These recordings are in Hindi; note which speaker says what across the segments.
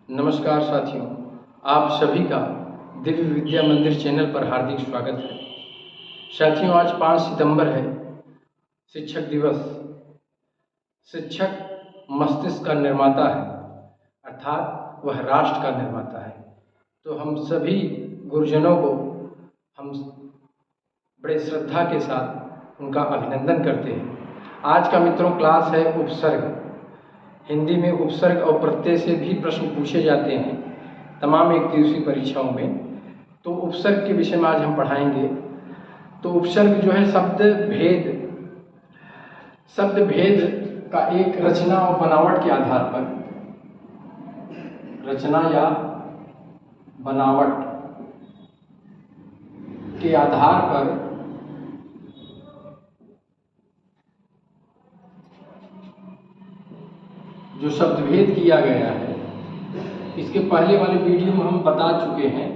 Speaker 1: नमस्कार साथियों, आप सभी का दिव्य विद्या मंदिर चैनल पर हार्दिक स्वागत है। साथियों, आज 5 सितंबर है, शिक्षक दिवस। शिक्षक मस्तिष्क का निर्माता है, अर्थात वह राष्ट्र का निर्माता है। तो हम सभी गुरुजनों को हम बड़े श्रद्धा के साथ उनका अभिनंदन करते हैं। आज का मित्रों क्लास है उपसर्ग। हिंदी में उपसर्ग और प्रत्यय से भी प्रश्न पूछे जाते हैं तमाम एक दिवसीय परीक्षाओं में। तो उपसर्ग के विषय में आज हम पढ़ाएंगे। तो उपसर्ग जो है शब्द भेद का एक रचना और बनावट के आधार पर, रचना या बनावट के आधार पर जो शब्द भेद किया गया है, इसके पहले वाले वीडियो में हम बता चुके हैं।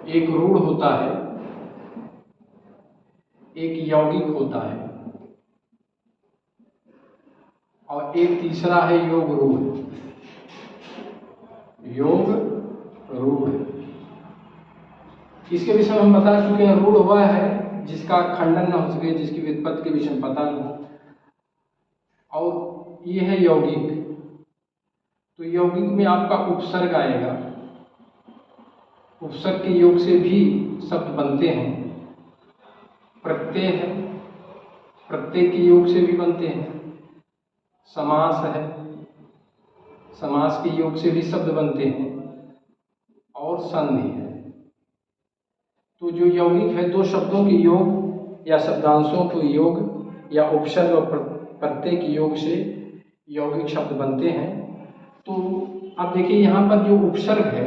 Speaker 1: एक रूढ़ होता है, एक यौगिक होता है और एक तीसरा है योग रूढ़। योग रूढ़ इसके विषय में हम बता चुके हैं। रूढ़ वह है जिसका खंडन न हो सके, जिसकी व्युत्पत्ति के विषय में पता न हो, और ये है यौगिक। तो यौगिक में आपका उपसर्ग आएगा। उपसर्ग के योग से भी शब्द बनते हैं। प्रत्यय है, प्रत्यय के योग से भी बनते हैं। समास है, समास के योग से भी शब्द बनते हैं। और संधि है। तो जो यौगिक है, दो शब्दों के योग या शब्दांशों के योग या उपसर्ग और प्रत्यय के योग से यौगिक शब्द बनते हैं। तो अब देखिए यहाँ पर जो उपसर्ग है,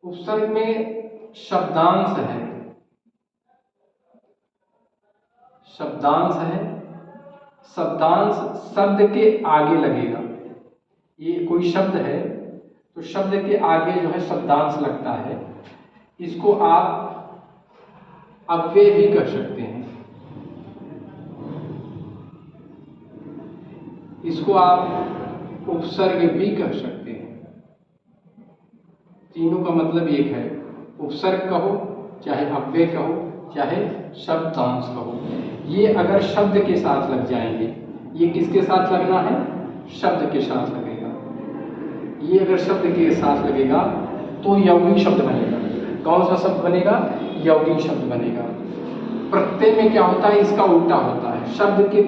Speaker 1: उपसर्ग में शब्दांश है। शब्दांश है, शब्दांश शब्द के आगे लगेगा। ये कोई शब्द है तो शब्द के आगे जो है शब्दांश लगता है। इसको आप अव्यय भी कर सकते हैं। इसको आप उपसर्ग भी कर सकते हैं। तीनों का मतलब एक है। उपसर्ग कहो, चाहे अव्यय कहो, चाहे शब्दांश कहो। ये अगर शब्द के साथ लग जाएंगे, ये किसके साथ लगना है? शब्द के साथ लगेगा। ये अगर शब्द के साथ लगेगा तो यौगिक शब्द बनेगा। कौन सा शब्द बनेगा? यौगिक शब्द बनेगा। प्रत्यय में क्या होता है? इसका उल्टा होता है। शब्द के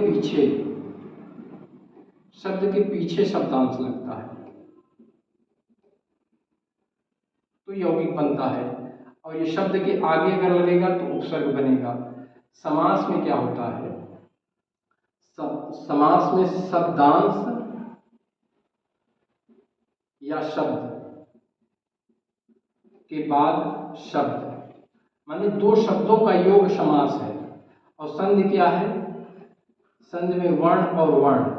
Speaker 1: पीछे शब्दांश लगता है तो यौगिक बनता है। और ये शब्द के आगे अगर लगेगा तो उपसर्ग बनेगा। समास में क्या होता है? समास में शब्दांश या शब्द के बाद शब्द, माने दो शब्दों का योग समास है। और संधि क्या है? संधि में वर्ण और वर्ण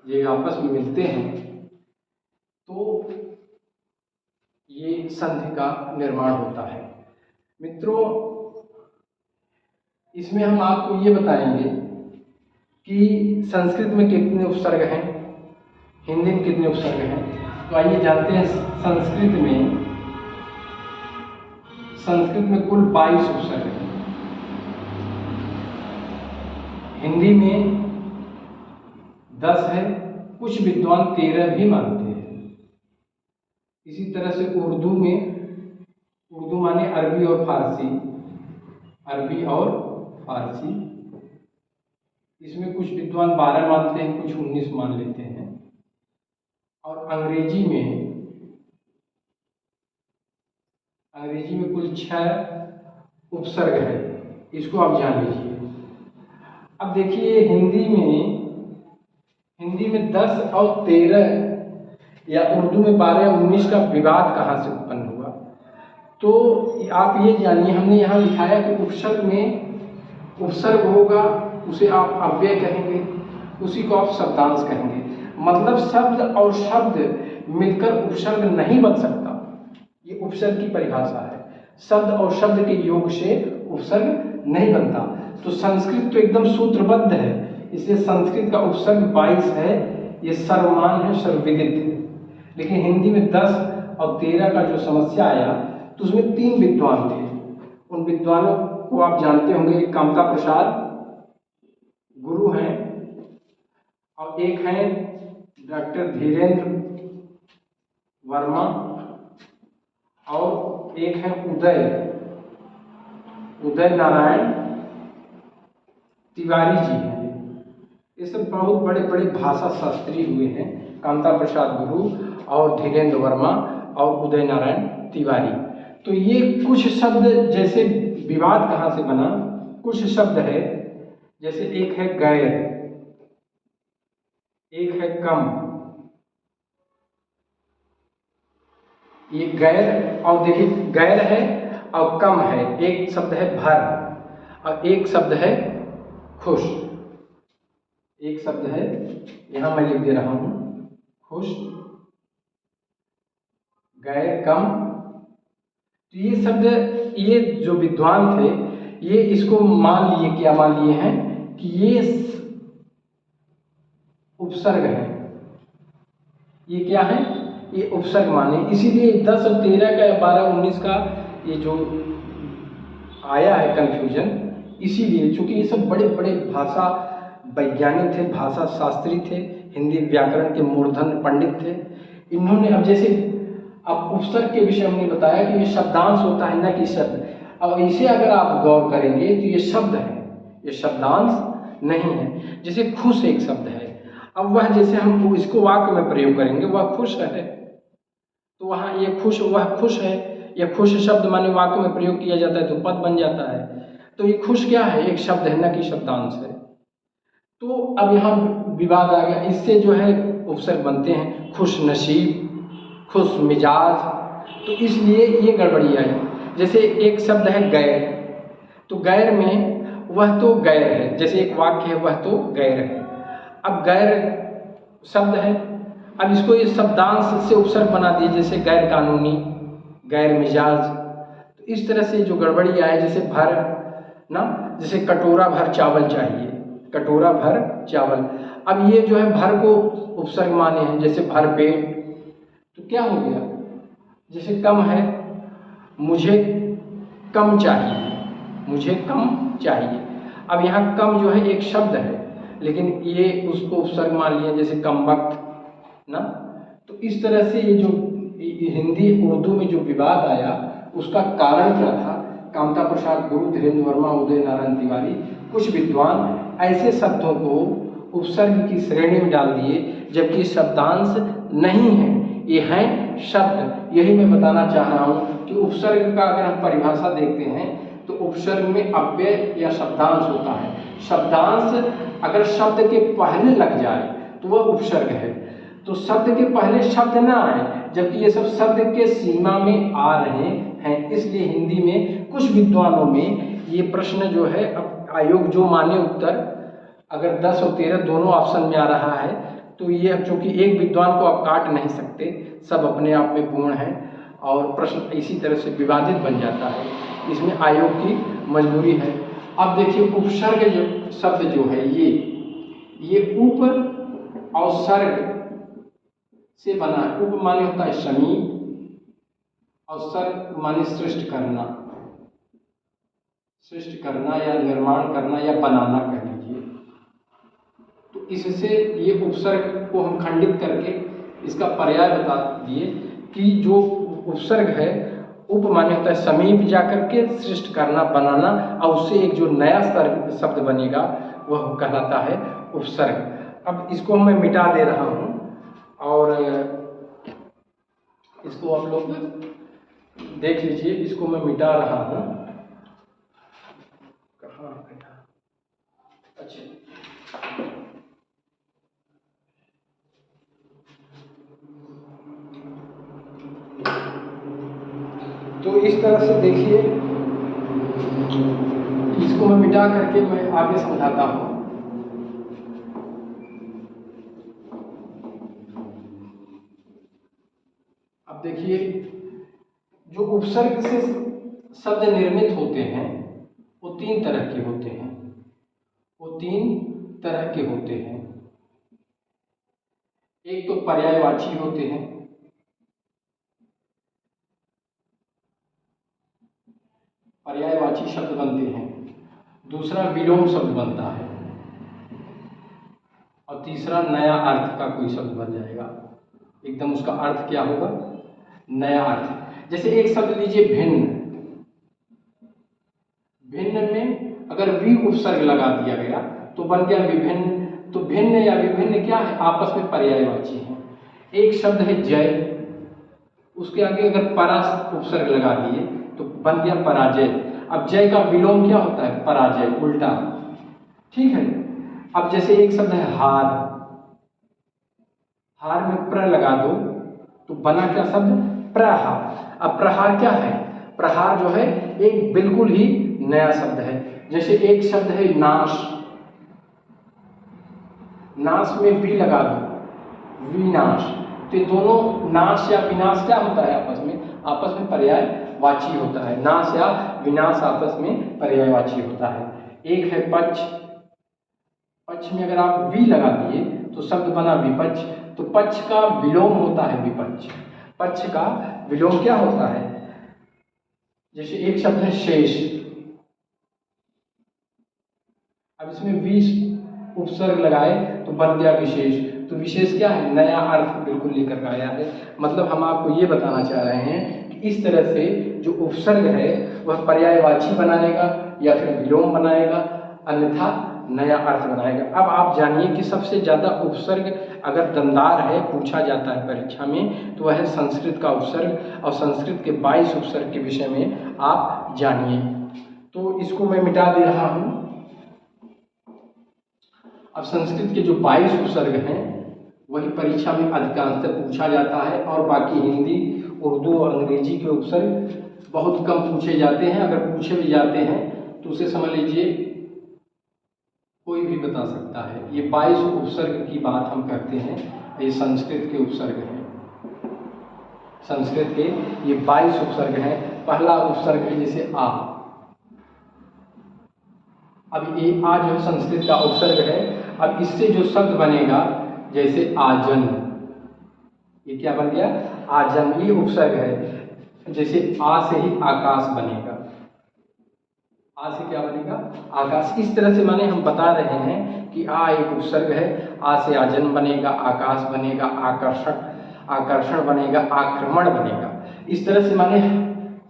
Speaker 1: ये आपस में मिलते हैं तो ये संधि का निर्माण होता है। मित्रों, इसमें हम आपको ये बताएंगे कि संस्कृत में कितने उपसर्ग हैं, हिंदी में कितने उपसर्ग हैं। तो आइए जानते हैं। संस्कृत में कुल 22 उपसर्ग हैं। हिंदी में 10 है, कुछ विद्वान 13 भी मानते हैं। इसी तरह से उर्दू माने अरबी और फारसी, इसमें कुछ विद्वान 12 मानते हैं, कुछ 19 मान लेते हैं। और अंग्रेजी में कुल 6 उपसर्ग है। इसको आप जान लीजिए। अब देखिए, हिंदी में 10 और 13 या उर्दू में 12 और 19 का विवाद कहाँ से उत्पन्न हुआ? तो आप ये जानिए, हमने यहाँ लिखाया कि उपसर्ग में उपसर्ग होगा, उसे आप अव्यय कहेंगे, उसी को आप शब्दांश कहेंगे। मतलब शब्द और शब्द मिलकर उपसर्ग नहीं बन सकता। ये उपसर्ग की परिभाषा है। शब्द और शब्द के योग से उपसर्ग नहीं बनता। तो संस्कृत तो एकदम सूत्रबद्ध है इसलिए संस्कृत का उपसर्ग 22 है, ये सर्वमान है, सर्वविदित है। लेकिन हिंदी में 10 और 13 का जो समस्या आया तो उसमें 3 विद्वान थे। उन विद्वानों को आप जानते होंगे, कामता प्रसाद गुरु हैं और एक हैं डॉक्टर धीरेन्द्र वर्मा और एक हैं उदय नारायण तिवारी जी हैं। ये सब बहुत बड़े बड़े भाषा शास्त्री हुए हैं, कामता प्रसाद गुरु और धीरेन्द्र वर्मा और उदय नारायण तिवारी। तो ये कुछ शब्द, जैसे विवाद कहाँ से बना, कुछ शब्द है, जैसे एक है गैर, एक है कम, ये गैर, और देखिए गैर है और कम है। एक शब्द है भर और एक शब्द है खुश। एक शब्द है, यहां मैं लिख दे रहा हूं, खुश, गैर, कम। तो ये शब्द, ये जो विद्वान थे ये इसको मान लिए, क्या मान लिए हैं कि ये उपसर्ग है। ये क्या है, ये उपसर्ग माने, इसीलिए 10 और 13 का, 12 19 का ये जो आया है कंफ्यूजन, इसीलिए चूंकि ये सब बड़े बड़े भाषा वैज्ञानिक थे, भाषा शास्त्री थे, हिंदी व्याकरण के मूर्धन्य पंडित थे। इन्होंने, अब जैसे अब उपसर्ग के विषय हमने बताया कि ये शब्दांश होता है, न कि शब्द। अब इसे अगर आप गौर करेंगे तो ये शब्द है, ये शब्दांश नहीं है। जैसे खुश एक शब्द है, अब वह जैसे हम इसको वाक्य में प्रयोग करेंगे, वह खुश है, तो वहाँ ये खुश, वह खुश है, यह खुश शब्द माने वाक्य में प्रयोग किया जाता है तो पद बन जाता है। तो ये खुश क्या है, एक शब्द है, न कि शब्दांश है। तो अब यहाँ विवाद आ गया, इससे जो है उपसर्ग बनते हैं खुश नसीब, खुश मिजाज, तो इसलिए ये गड़बड़ी आई। जैसे एक शब्द है गैर, तो गैर में वह तो गैर है, जैसे एक वाक्य है वह तो गैर है। अब गैर शब्द है, अब इसको ये शब्दांश से उपसर्ग बना दिए, जैसे गैर कानूनी, गैर मिजाज। तो इस तरह से जो गड़बड़ी आए, जैसे भर ना, जैसे कटोरा भर चावल चाहिए, कटोरा भर चावल। अब ये जो है भर को उपसर्ग माने हैं, जैसे भर पेट, तो क्या हो गया, जैसे कम है, मुझे कम चाहिए, मुझे कम चाहिए। अब यहाँ कम जो है एक शब्द है, लेकिन ये उसको उपसर्ग मान लिया, जैसे कम वक्त ना। तो इस तरह से ये जो हिंदी उर्दू में जो विवाद आया, उसका कारण क्या था, कामता प्रसाद गुरु, धीरेन्द्र वर्मा, उदय नारायण तिवारी, कुछ विद्वान ऐसे शब्दों को उपसर्ग की श्रेणी में डाल दिए, जबकि शब्दांश नहीं है, ये हैं शब्द। यही मैं बताना चाह रहा हूँ कि उपसर्ग का अगर हम परिभाषा देखते हैं तो उपसर्ग में अव्यय या शब्दांश होता है। शब्दांश अगर शब्द के पहले लग जाए तो वह उपसर्ग है, तो शब्द के पहले शब्द ना आए, जबकि ये सब शब्द के सीमा में आ रहे हैं। इसलिए हिंदी में कुछ विद्वानों में ये प्रश्न जो है, अब आयोग जो माने उत्तर, अगर 10 और 13 दोनों ऑप्शन में आ रहा है, तो ये अब चूंकि एक विद्वान को आप काट नहीं सकते, सब अपने आप में पूर्ण है और प्रश्न इसी तरह से विवादित बन जाता है, इसमें आयोग की मजबूरी है। अब देखिए उपसर्ग जो शब्द जो है, ये उप और सर्ग से बना है। उप माने होता है समीप और सर्ग माने सृष्ट करना, सृष्ट करना या निर्माण करना या बनाना कह लीजिए। तो इससे ये उपसर्ग को हम खंडित करके इसका पर्याय बता दिए कि जो उपसर्ग है, उप माने होता है समीप जाकर के सृष्ट करना, बनाना, और उससे एक जो नया शब्द बनेगा वह कहलाता है उपसर्ग। अब इसको मैं मिटा दे रहा हूँ और इसको आप लोग देख लीजिए, इसको मैं मिटा रहा हूँ। कहाँ गया, अच्छा, तो इस तरह से देखिए, इसको मैं मिटा करके मैं आगे समझाता हूँ। अब देखिए, जो उपसर्ग से शब्द निर्मित होते हैं वो 3 तरह के होते हैं, वो 3 तरह के होते हैं। एक तो पर्यायवाची होते हैं, पर्यायवाची शब्द बनते हैं। दूसरा विलोम शब्द बनता है और तीसरा नया अर्थ का कोई शब्द बन जाएगा। एकदम उसका अर्थ क्या होगा? नया अर्थ। जैसे एक शब्द लीजिए भिन्न। भिन्न में अगर वी उपसर्ग लगा दिया गया तो बन गया विभिन्न। तो भिन्न या विभिन्न क्या है? आपस में पर्यायवाची है। एक शब्द है जय, उसके आगे अगर परा उपसर्ग लगा दिए तो बन गया पराजय। अब जय का विलोम क्या होता है? पराजय, उल्टा। ठीक है। अब जैसे एक शब्द है हार, हार में प्र लगा दो तो बना क्या शब्द? प्रहार। अब प्रहार क्या है? प्रहार जो है एक बिल्कुल ही नया शब्द है। जैसे एक शब्द है नाश, नाश में वी लगा दो, विनाश। तो दोनों नाश या विनाश क्या होता है? आपस में पर्यायवाची होता है। नाश या विनाश आपस में पर्यायवाची होता है। एक है पक्ष, पक्ष में अगर आप वी लगा दिए तो शब्द बना विपक्ष। तो पक्ष का विलोम होता है विपक्ष। पक्ष का विलोम क्या होता है? जैसे एक शब्द है शेष, अब इसमें वी उपसर्ग लगाए तो बन गया विशेष। तो विशेष क्या है? नया अर्थ बिल्कुल लेकर आया है। मतलब हम आपको ये बताना चाह रहे हैं कि इस तरह से जो उपसर्ग है वह पर्यायवाची बनाएगा या फिर विलोम बनाएगा, अन्यथा नया अर्थ बनाएगा। अब आप जानिए कि सबसे ज़्यादा उपसर्ग अगर दमदार है, पूछा जाता है परीक्षा में, तो वह है संस्कृत का उपसर्ग। और संस्कृत के 22 उपसर्ग के विषय में आप जानिए। तो इसको मैं मिटा दे रहा हूँ। अब संस्कृत के जो 22 उपसर्ग हैं वही परीक्षा में अधिकांशतः पूछा जाता है, और बाकी हिंदी, उर्दू और अंग्रेजी के उपसर्ग बहुत कम पूछे जाते हैं। अगर पूछे भी जाते हैं तो उसे समझ लीजिए कोई भी बता सकता है। ये 22 उपसर्ग की बात हम करते हैं, ये संस्कृत के उपसर्ग हैं। संस्कृत के ये 22 उपसर्ग हैं। पहला उपसर्ग है जैसे आ। अब ये आ जो है संस्कृत का उपसर्ग है। अब इससे जो शब्द बनेगा जैसे आजन, ये क्या बन गया? आजन। ये उपसर्ग है। जैसे आ से ही आकाश बनेगा, आ से क्या बनेगा? आकाश। इस तरह से माने हम बता रहे हैं कि आ एक उपसर्ग है, आ से आजन बनेगा, आकाश बनेगा, आकर्षण बनेगा, आक्रमण बनेगा। इस तरह से माने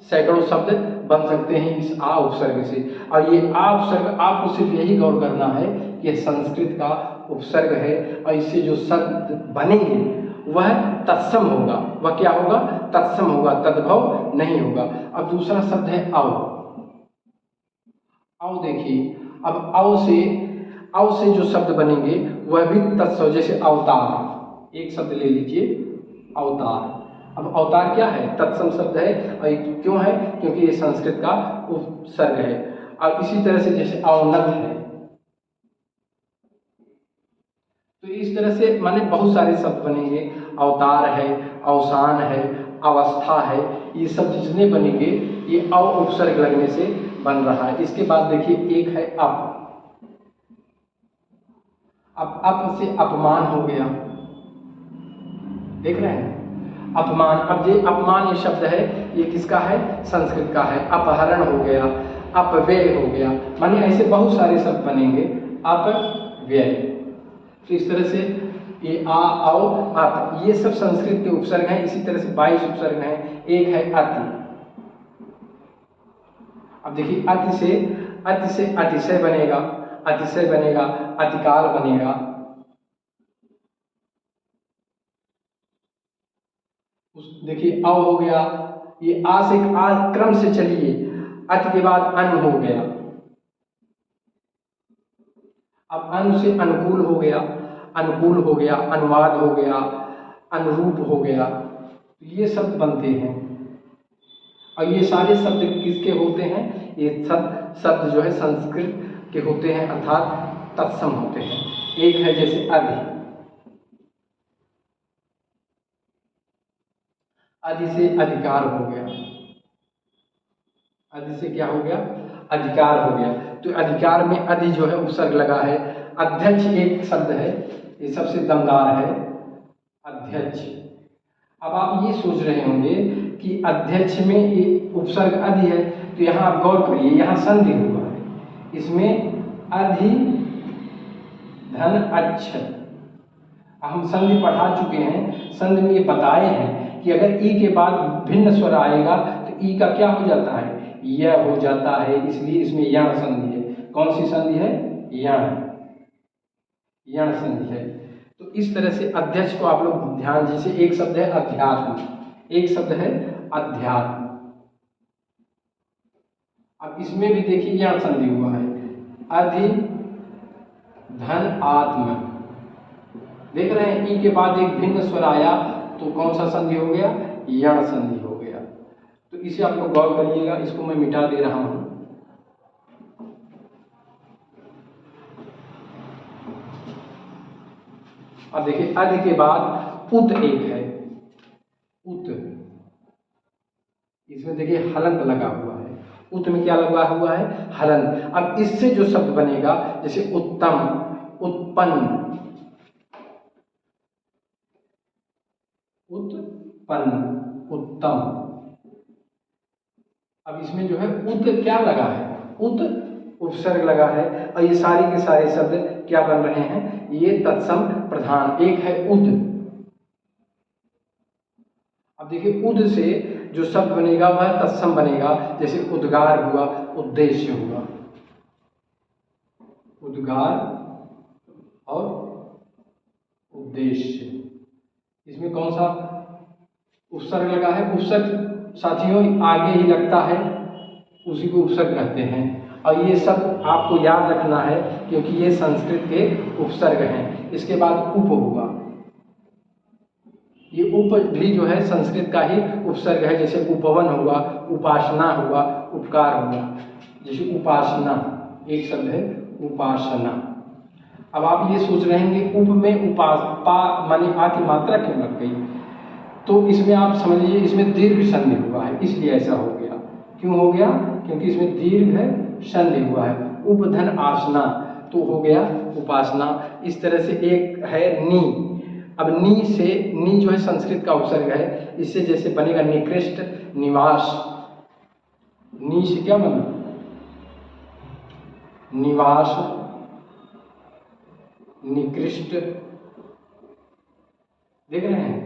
Speaker 1: सैकड़ों शब्द बन सकते हैं इस आ उपसर्ग से। और ये आ उपसर्ग आपको सिर्फ यही गौर करना है कि संस्कृत का उपसर्ग है और इससे जो शब्द बनेंगे वह तत्सम होगा। वह क्या होगा? तत्सम होगा, तद्भव नहीं होगा। अब दूसरा शब्द है अव। अव देखिए, अब अव से जो शब्द बनेंगे वह भी तत्सम। जैसे अवतार, एक शब्द ले लीजिए अवतार। अब अवतार क्या है? तत्सम शब्द है। और क्यों है? क्योंकि ये संस्कृत का उपसर्ग है। और इसी तरह से जैसे अवनत है। तो इस तरह से माने बहुत सारे शब्द बनेंगे। अवतार है, अवसान है, अवस्था है, ये सब जितने बनेंगे ये अव उपसर्ग लगने से बन रहा है। इसके बाद देखिए एक है अप। अब अप से अपमान हो गया, देख रहे हैं? अपमान। अब ये अपमान ये शब्द है, ये किसका है? संस्कृत का है। अपहरण हो गया, अपव्यय हो गया। माने ऐसे बहुत सारे शब्द बनेंगे अपव्यय। तो इस तरह से ये आ, आओ, अप, ये सब संस्कृत के उपसर्ग हैं। इसी तरह से 22 उपसर्ग हैं। एक है अति। अब देखिए अति से अतिशय बनेगा, अतिशय बनेगा, अतिकाल बनेगा। देखिए अव हो गया, ये आ से आ क्रम से चलिए, अति के बाद अन हो गया। अब अन से अनुकूल हो गया, अनुकूल हो गया, अनुवाद हो गया, अनुरूप हो गया। ये शब्द बनते हैं। और ये सारे शब्द किसके होते हैं? ये शब्द जो है संस्कृत के होते हैं, अर्थात तत्सम होते हैं। एक है जैसे अधि। अधि से अधिकार हो गया, अधि से क्या हो गया? अधिकार हो गया। तो अधिकार में अधि जो है उपसर्ग लगा है, अध्यक्ष एक शब्द है, ये सबसे दमदार है, अध्यक्ष। अब आप ये सोच रहे होंगे कि अध्यक्ष में ये उपसर्ग अधि है, तो यहाँ आप गौर करिए, यहाँ संधि हुआ है, इसमें अधि धन अच्छ। हम संधि पढ़ा चुके हैं, संधि में ये बताए हैं कि अगर ई के बाद भिन्न स्वर आएगा तो ई का क्या हो जाता है, यह हो जाता है, इसलिए इसमें यण संधि है। कौन सी संधि है, यण संधि है। तो इस तरह से अध्यक्ष को आप लोग ध्यान, जैसे एक शब्द है अध्यात्म, एक शब्द है अध्यात्म। अब इसमें भी देखिए यण संधि हुआ है, अधि धन आत्म। देख रहे हैं, ई के बाद एक भिन्न स्वर आया तो कौन सा संधि हो गया, यण संधि हो गया। तो इसे आप लोग गौर करिएगा, इसको मैं मिटा दे रहा हूं। अब देखिए अधि के बाद उत एक है, उत, इसमें देखिए हलंत लगा हुआ है, उत में क्या लगा हुआ है, हलंत। अब इससे जो शब्द बनेगा, जैसे उत्तम, उत्पन्न, उत्पन्न, उत्तम। अब इसमें जो है उत क्या लगा है, उत उपसर्ग लगा है, और ये सारे के सारे शब्द क्या बन रहे हैं, ये तत्सम प्रधान। एक है उद। अब देखिए उद से जो शब्द बनेगा वह तत्सम बनेगा, जैसे उद्गार हुआ, उद्देश्य हुआ, उद्गार और उद्देश्य। इसमें कौन सा उपसर्ग लगा है, उपसर्ग साथियों आगे ही लगता है, उसी को उपसर्ग कहते हैं। और ये सब आपको याद रखना है, क्योंकि ये संस्कृत के उपसर्ग हैं। इसके बाद उप हुआ, ये उप भी जो है संस्कृत का ही उपसर्ग है, जैसे उपवन हुआ, उपासना हुआ, उपकार हुआ। जैसे उपासना एक शब्द है, उपासना। अब आप ये सोच रहे हैं कि उप में पा माने आ की मात्रा क्यों लग गई, तो इसमें आप समझ लीजिए इसमें दीर्घ संधि हुआ है, इसलिए ऐसा हो गया। क्यों हो गया, क्योंकि इसमें दीर्घ संधि हुआ है। उपधन आसना तो हो गया उपासना। इस तरह से एक है नी। अब नी से, नी जो है संस्कृत का उपसर्ग है, इससे जैसे बनेगा निकृष्ट, निवास। नी से क्या बना, निवास, निकृष्ट। देख रहे हैं,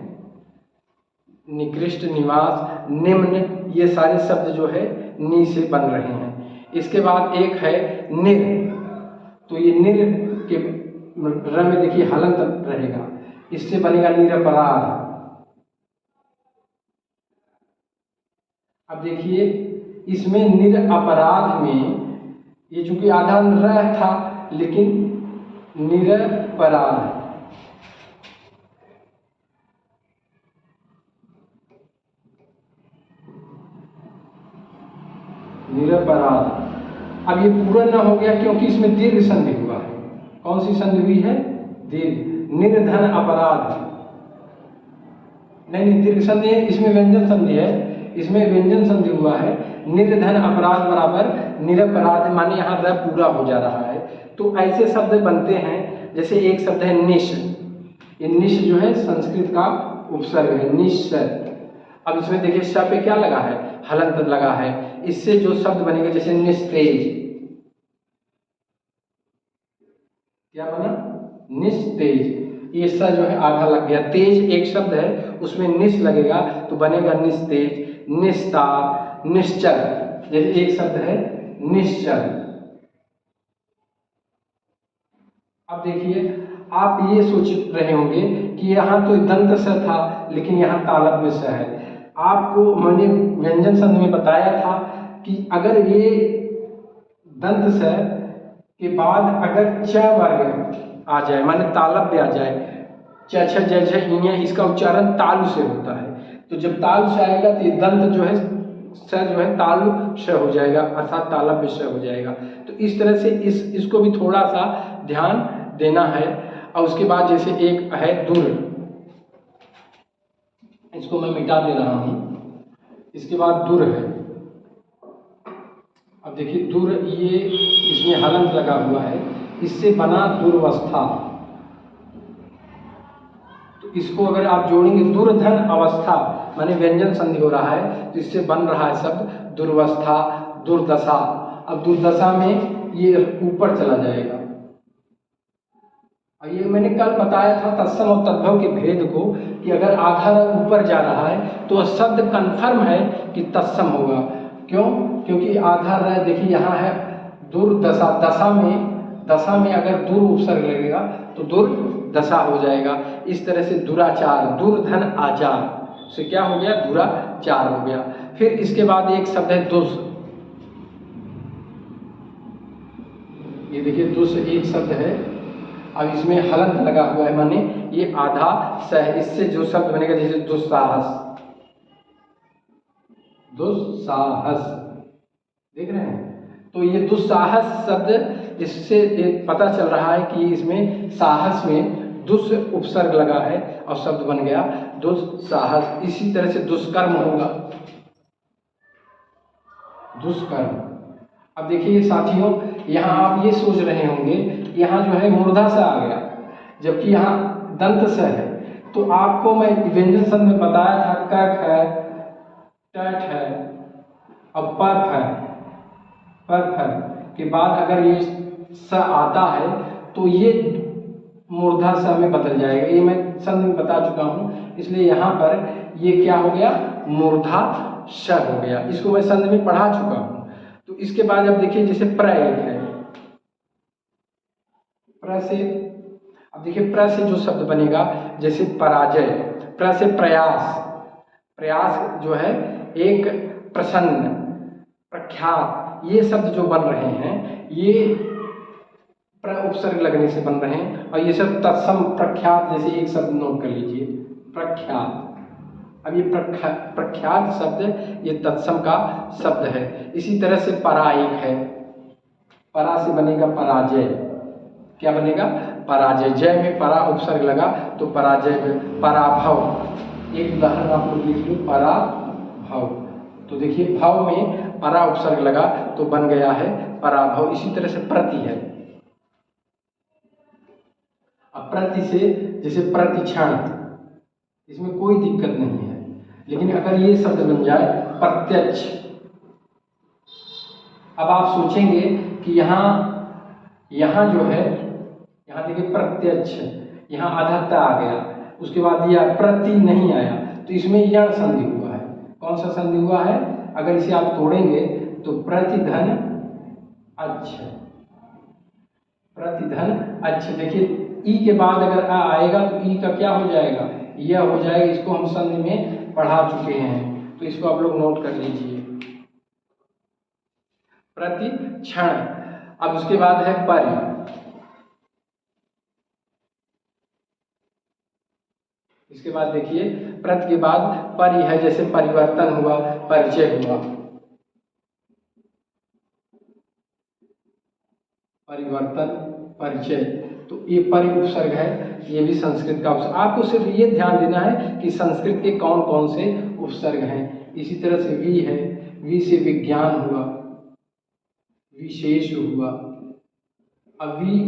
Speaker 1: निकृष्ट, निवास, निम्न, ये सारे शब्द जो है नी से बन रहे हैं। इसके बाद एक है निर, तो ये निर के र में देखिए हलंत रहेगा, इससे बनेगा निरपराध। अब देखिए इसमें निरपराध में ये चूंकि आधा र था, लेकिन निरपराध, निरपराध। अब ये पूरा न हो गया क्योंकि इसमें दीर्घ संधि हुआ है। कौन सी संधि हुई है, दीर्घ। निर्धन अपराध, नहीं दीर्घ संधि है, इसमें व्यंजन संधि है, इसमें व्यंजन संधि हुआ है। निर्धन अपराध बराबर निरपराध, माने यहाँ र पूरा हो जा रहा है। तो ऐसे शब्द बनते हैं, जैसे एक शब्द है निश। ये निश जो है संस्कृत का उपसर्ग है, निश। अब इसमें देखिए श पे क्या लगा है, हलंत लगा है, इससे जो शब्द बनेगा जैसे निस्तेज, क्या बना, निस्तेज। ये स जो है आधा लग गया, तेज एक शब्द है उसमें निस लगेगा तो बनेगा निस्तेज, निस्तार, निश्चल। जैसे एक शब्द है निश्चल। अब देखिए आप ये सोच रहे होंगे कि यहाँ तो दंत स था लेकिन यहाँ तालव्य स है। आपको मैंने व्यंजन संधि में बताया था कि अगर ये दंत स के बाद अगर च वर्ग आ जाए, माने तालव्य आ जाए, च छ ज झ ञ, इसका उच्चारण तालु से होता है। तो जब तालु से आएगा तो ये दंत जो है स जो है तालु श हो जाएगा, अर्थात तालव्य श हो जाएगा। तो इस तरह से इसको भी थोड़ा सा ध्यान देना है। और उसके बाद जैसे एक है दूर, इसको मैं मिटा दे रहा हूं। इसके बाद दूर है। अब देखिए दूर, ये इसमें हलंत लगा हुआ है, इससे बना दुर्वस्था। तो इसको अगर आप जोड़ेंगे दुर्धन अवस्था, माने व्यंजन संधि हो रहा है, तो इससे बन रहा है शब्द दुर्वस्था, दुर्दशा। अब दुर्दशा में ये ऊपर चला जाएगा। और ये मैंने कल बताया था तत्सम और तद्भव के भेद को, कि अगर आधा रंग ऊपर जा रहा है तो शब्द कन्फर्म है कि तत्सम होगा। क्यों? क्योंकि आधा रंग देखिए यहाँ है दुर्दशा, दशा में अगर दुर उपसर्ग लगेगा तो दुर्दशा हो जाएगा। इस तरह से दुराचार, दुर्धन आचार से क्या हो गया? दुराचार हो गया। फिर इसके बाद एक शब्द है दुष। ये देखिए दुष एक शब्द है, अब इसमें हलंत लगा हुआ है, माने ये आधा सह, इससे जो शब्द बनेगा जैसे दुस्साहस, दुस्साहस, देख रहे हैं? तो ये दुस्साहस शब्द, इससे पता चल रहा है कि इसमें साहस में दुस उपसर्ग लगा है और शब्द बन गया दुस्साहस। इसी तरह से दुष्कर्म होगा, दुष्कर्म। अब देखिए साथियों, यहाँ आप ये सोच रहे होंगे यहाँ जो है मूर्धा सा आ गया, जबकि यहाँ दंत सा है। तो आपको मैं व्यंजन संधि में बताया था कक है, टट है और पर्फ है। पर्फ है के बाद अगर ये स आता है तो ये मूर्धा स में बदल जाएगा। ये मैं संधि में बता चुका हूँ, इसलिए यहाँ पर ये क्या हो गया? मूर्धा श हो गया। इसको मैं संधि में पढ़ा चुका हूँ। तो इसके बाद अब देखिए जैसे प्र एक है, प्र से, अब देखिए प्र से जो शब्द बनेगा जैसे पराजय, प्र से प्रयास, प्रयास जो है एक प्रसन्न, प्रख्यात, ये शब्द जो बन रहे हैं ये प्र उपसर्ग लगने से बन रहे हैं। और ये सब तत्सम प्रख्यात, जैसे एक शब्द नोट कर लीजिए प्रख्यात। अब ये प्रख्यात शब्द ये तत्सम का शब्द है। इसी तरह से परा एक है, परा से बनेगा पराजय। क्या बनेगा? पराजय। जय में परा उपसर्ग लगा तो पराजय में पराभव। एक उदाहरण आप लोग लिख लो, पराभव। तो देखिए भव में परा उपसर्ग लगा तो बन गया है पराभव। इसी तरह से प्रति है, अब प्रति से जैसे प्रतिक्षण, इसमें कोई दिक्कत नहीं है। लेकिन अगर ये शब्द बन जाए प्रत्यक्ष, अब आप सोचेंगे कि यहाँ जो है, यहाँ देखिए प्रत्यक्ष, यहाँ आधाता आ गया, उसके बाद यह प्रति नहीं आया, तो इसमें यह संधि हुआ है। कौन सा संधि हुआ है? अगर इसे आप तोड़ेंगे तो प्रतिधन अच्छ, प्रतिधन अच्छ। देखिए ई के बाद अगर आ आएगा तो ई का क्या हो जाएगा? यह हो जाएगा। इसको हम संधि में पढ़ा चुके हैं, तो इसको आप लोग नोट कर लीजिए, प्रतिक्षण। अब उसके बाद है परि, इसके बाद देखिए प्रति के बाद परि है, जैसे परिवर्तन हुआ, परिचय हुआ, परिवर्तन, परिचय। तो ये परि उपसर्ग है, ये भी संस्कृत का उपसर्ग। आपको सिर्फ ये ध्यान देना है कि संस्कृत के कौन कौन से उपसर्ग हैं। इसी तरह से वी है, वी से विज्ञान हुआ, विशेष हुआ। अब वी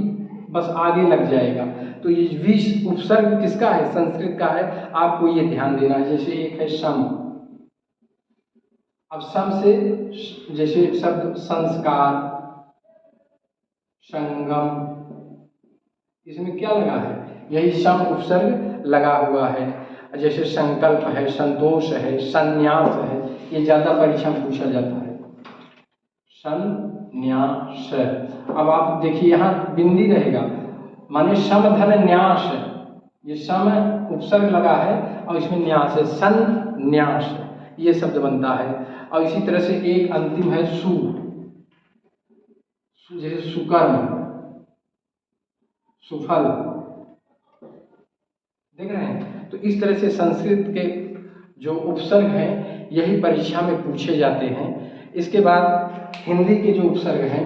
Speaker 1: बस आगे लग जाएगा, तो ये वी उपसर्ग किसका है? संस्कृत का है। आपको ये ध्यान देना है। जैसे एक है सम, अब सम से जैसे शब्द संस्कार, संगम, इसमें क्या लगा है? यही सम उपसर्ग लगा हुआ है। जैसे संकल्प है, संतोष है, संन्यास है, ये ज्यादा परीक्षा में पूछा जाता है, संन्यास। अब आप देखिए यहाँ बिंदी रहेगा, माने सम धन न्यास, ये सम उपसर्ग लगा है और इसमें न्यास है, संन्यास, ये शब्द बनता है। और इसी तरह से एक अंतिम है सु, जैसे सुकर्म, सुफल, देख रहे हैं? तो इस तरह से संस्कृत के जो उपसर्ग हैं यही परीक्षा में पूछे जाते हैं। इसके बाद हिंदी के जो उपसर्ग हैं,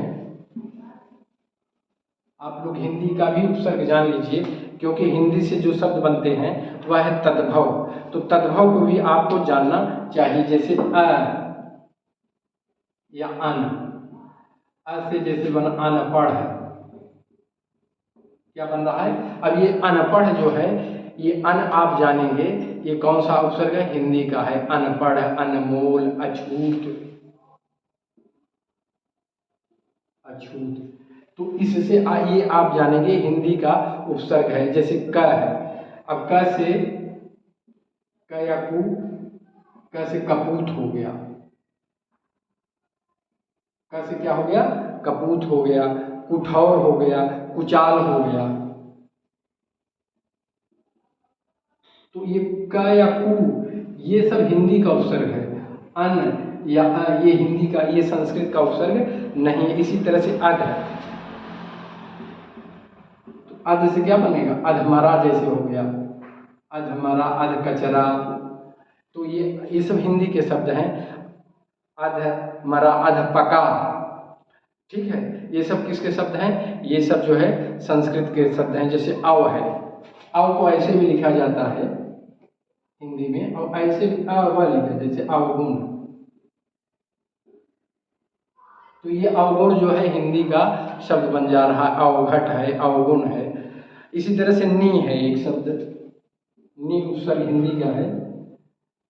Speaker 1: आप लोग हिंदी का भी उपसर्ग जान लीजिए, क्योंकि हिंदी से जो शब्द बनते हैं वह है तद्भव। तो तद्भव को भी आपको जानना चाहिए। जैसे अ या अन, अ से जैसे बना अनपढ़ है, क्या बन रहा है। अब ये अनपढ़ जो है, ये अन आप जानेंगे ये कौन सा उपसर्ग है, हिंदी का है। अनपढ़, अनमोल, अछूत, अछूत, तो इससे ये आप जानेंगे हिंदी का उपसर्ग है। जैसे क है, अब क से क या कु, क से कपूत हो गया, क से क्या हो गया, कपूत हो गया, कुठौर हो गया, कुचाल हो गया। तो ये क या कु ये सब हिंदी का उपसर्ग है। अन या ये हिंदी का, ये संस्कृत का उपसर्ग नहीं है। इसी तरह से अध, तो अध से क्या बनेगा, अधमरा जैसे हो गया, अधमरा, अध कचरा, तो ये सब हिंदी के शब्द हैं। अध मरा, अध पका, ठीक है, ये सब किसके शब्द हैं, ये सब जो है संस्कृत के शब्द हैं। जैसे अव है, अव को ऐसे भी लिखा जाता है हिंदी में, और ऐसे भी अव लिखा, जैसे अवगुण, तो ये अवगुण जो है हिंदी का शब्द बन जा रहा है। अवघट है, अवगुण है। इसी तरह से नी है एक शब्द, नी उपसर्ग हिंदी का है।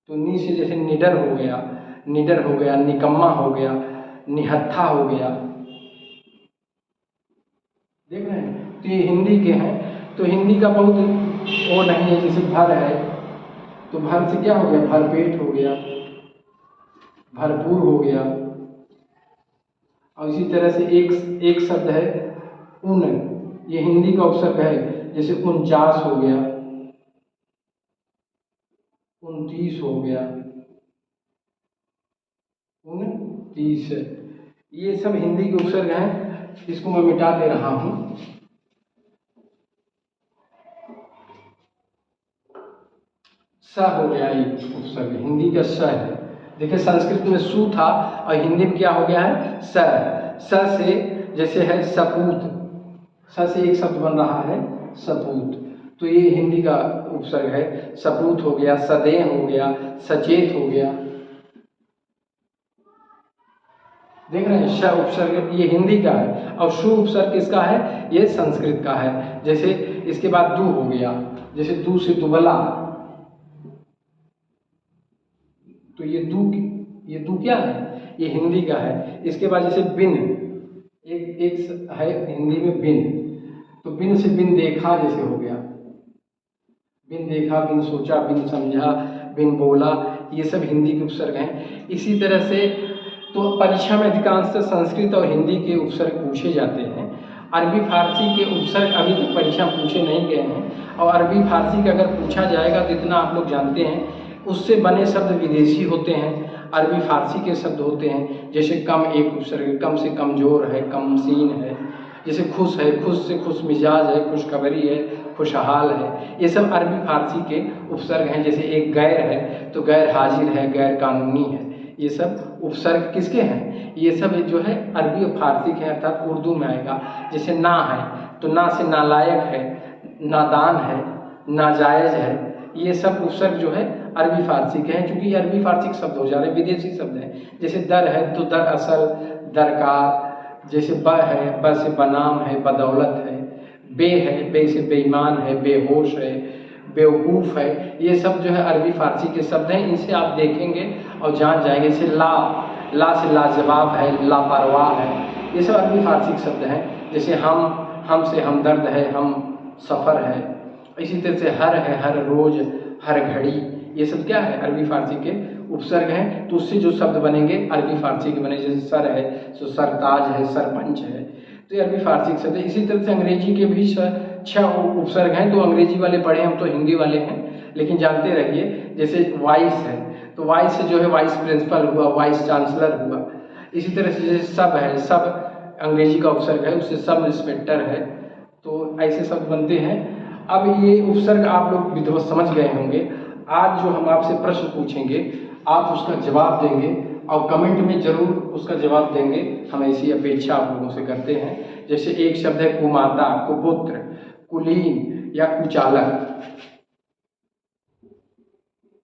Speaker 1: तो नी से जैसे निडर हो गया, निडर हो गया, निकम्मा हो गया, निहत्था हो गया, देख रहे हैं, तो ये हिंदी के हैं। तो हिंदी का बहुत वो नहीं है। जैसे भर है, तो भर से क्या हो गया, भरपेट हो गया, भरपूर हो गया। और इसी तरह से एक शब्द है उन, ये हिंदी का उपसर्ग है। जैसे 49 हो गया, 29 हो गया, 29, ये सब हिंदी के उपसर्ग हैं। इसको मैं मिटा दे रहा हूं। स हो गया एक उपसर्ग, हिंदी का स है। देखिए संस्कृत में सु था और हिंदी में क्या हो गया है, स। स से जैसे है सपूत, स से एक शब्द बन रहा है सपूत, तो ये हिंदी का उपसर्ग है। सपूत हो गया, सदेह हो गया, सचेत हो गया, देख रहे हैं। श उपसर्ग ये हिंदी का है, और शु उपसर्ग किसका है, ये संस्कृत का है। जैसे इसके बाद दू हो गया, जैसे दू से दुबला, तो ये दू क्या है, ये हिंदी का है। इसके बाद जैसे बिन, एक है हिंदी में बिन, तो बिन से बिन देखा जैसे हो गया, बिन देखा, बिन सोचा, बिन समझा, बिन बोला, ये सब हिंदी के उपसर्ग हैं। इसी तरह से तो परीक्षा में अधिकांशतः संस्कृत और हिंदी के उपसर्ग पूछे जाते हैं। अरबी फारसी के उपसर्ग अभी तक परीक्षा में पूछे नहीं गए हैं, और अरबी फारसी का अगर पूछा जाएगा तो इतना आप लोग जानते हैं, उससे बने शब्द विदेशी होते हैं, अरबी फारसी के शब्द होते हैं। जैसे कम एक उपसर्ग, कम से कमज़ोर है, कमसीन है। जैसे खुश है, खुश से खुश मिजाज है, खुशखबरी है, खुशहाल है, ये सब अरबी फारसी के उपसर्ग हैं। जैसे एक गैर है, तो गैर हाजिर है, गैर कानूनी है, ये सब उपसर्ग किसके हैं, ये सब जो है अरबी और फारसी के हैं, अर्थात उर्दू में आएगा। जैसे ना है, तो ना से नालायक है, नादान है, नाजायज है, ये सब उपसर्ग जो है अरबी फारसी के हैं, क्योंकि अरबी फारसी के शब्द हो जा रहे हैं, विदेशी शब्द हैं। जैसे दर है, तो दरअसल, दरकार। जैसे ब है, ब से बनाम है, बदौलत है। बे है, बे से बेईमान है, बेहोश है, बेवकूफ़ है, ये सब जो है अरबी फारसी के शब्द हैं। इनसे आप देखेंगे और जान जाएंगे। जैसे ला से लाजवाब है, लापरवाह है, ये सब अरबी फारसी के शब्द हैं। जैसे हम से हमदर्द है, हम सफ़र है। इसी तरह से हर है, हर रोज़, हर घड़ी, ये सब क्या है, अरबी फारसी के उपसर्ग हैं। तो उससे जो शब्द बनेंगे अरबी फारसी के बने। जैसे सर है, तो सरताज है, सरपंच है, तो ये अरबी फारसी के शब्द है। इसी तरह से अंग्रेजी के भी 6 उपसर्ग हैं। तो अंग्रेजी वाले पढ़े, हम तो हिंदी वाले हैं, लेकिन जानते रहिए। जैसे वाइस है, तो वाइस से जो है वाइस प्रिंसिपल हुआ, वाइस चांसलर हुआ। इसी तरह से जैसे सब है, सब अंग्रेजी का उपसर्ग है, उससे सब इंस्पेक्टर है। तो ऐसे शब्द बनते हैं। अब ये उपसर्ग आप लोग विधिवत समझ गए होंगे। आज जो हम आपसे प्रश्न पूछेंगे, आप उसका जवाब देंगे, और कमेंट में जरूर उसका जवाब देंगे, हम ऐसी अपेक्षा आप लोगों से करते हैं। जैसे एक शब्द है कुमाता, कुपुत्र, कुलीन या कुचालक।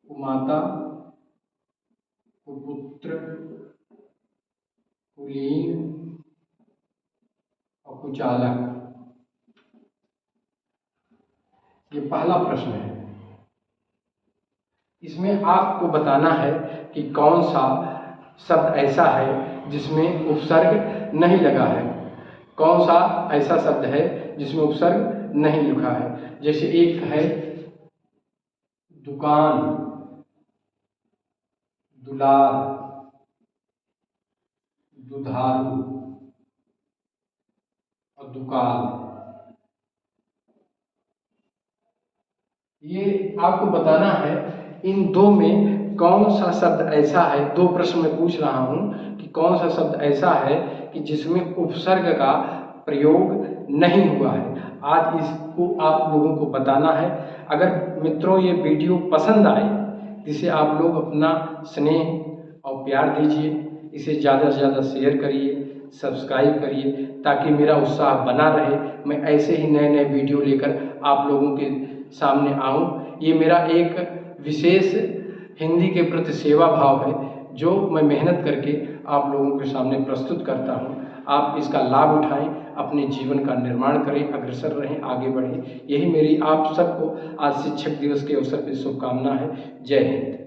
Speaker 1: कुमाता, कुपुत्र, कुलीन और कुचालक। ये पहला प्रश्न है। इसमें आपको बताना है कि कौन सा शब्द ऐसा है जिसमें उपसर्ग नहीं लगा है, कौन सा ऐसा शब्द है जिसमें उपसर्ग नहीं लिखा है। जैसे एक है दुकान, दुलार, दुधारू और दुकाल। ये आपको बताना है इन दो में कौन सा शब्द ऐसा है। दो प्रश्न में पूछ रहा हूं कि कौन सा शब्द ऐसा है कि जिसमें उपसर्ग का प्रयोग नहीं हुआ है। आज इसको आप लोगों को बताना है। अगर मित्रों ये वीडियो पसंद आए जिसे आप लोग अपना स्नेह और प्यार दीजिए, इसे ज़्यादा से ज़्यादा शेयर करिए, सब्सक्राइब करिए, ताकि मेरा उत्साह बना रहे। मैं ऐसे ही नए नए वीडियो लेकर आप लोगों के सामने आऊं। ये मेरा एक विशेष हिंदी के प्रति सेवा भाव है जो मैं मेहनत करके आप लोगों के सामने प्रस्तुत करता हूं। आप इसका लाभ उठाएं, अपने जीवन का निर्माण करें, अग्रसर रहें, आगे बढ़ें। यही मेरी आप सबको आज शिक्षक दिवस के अवसर पर शुभकामना है। जय हिंद।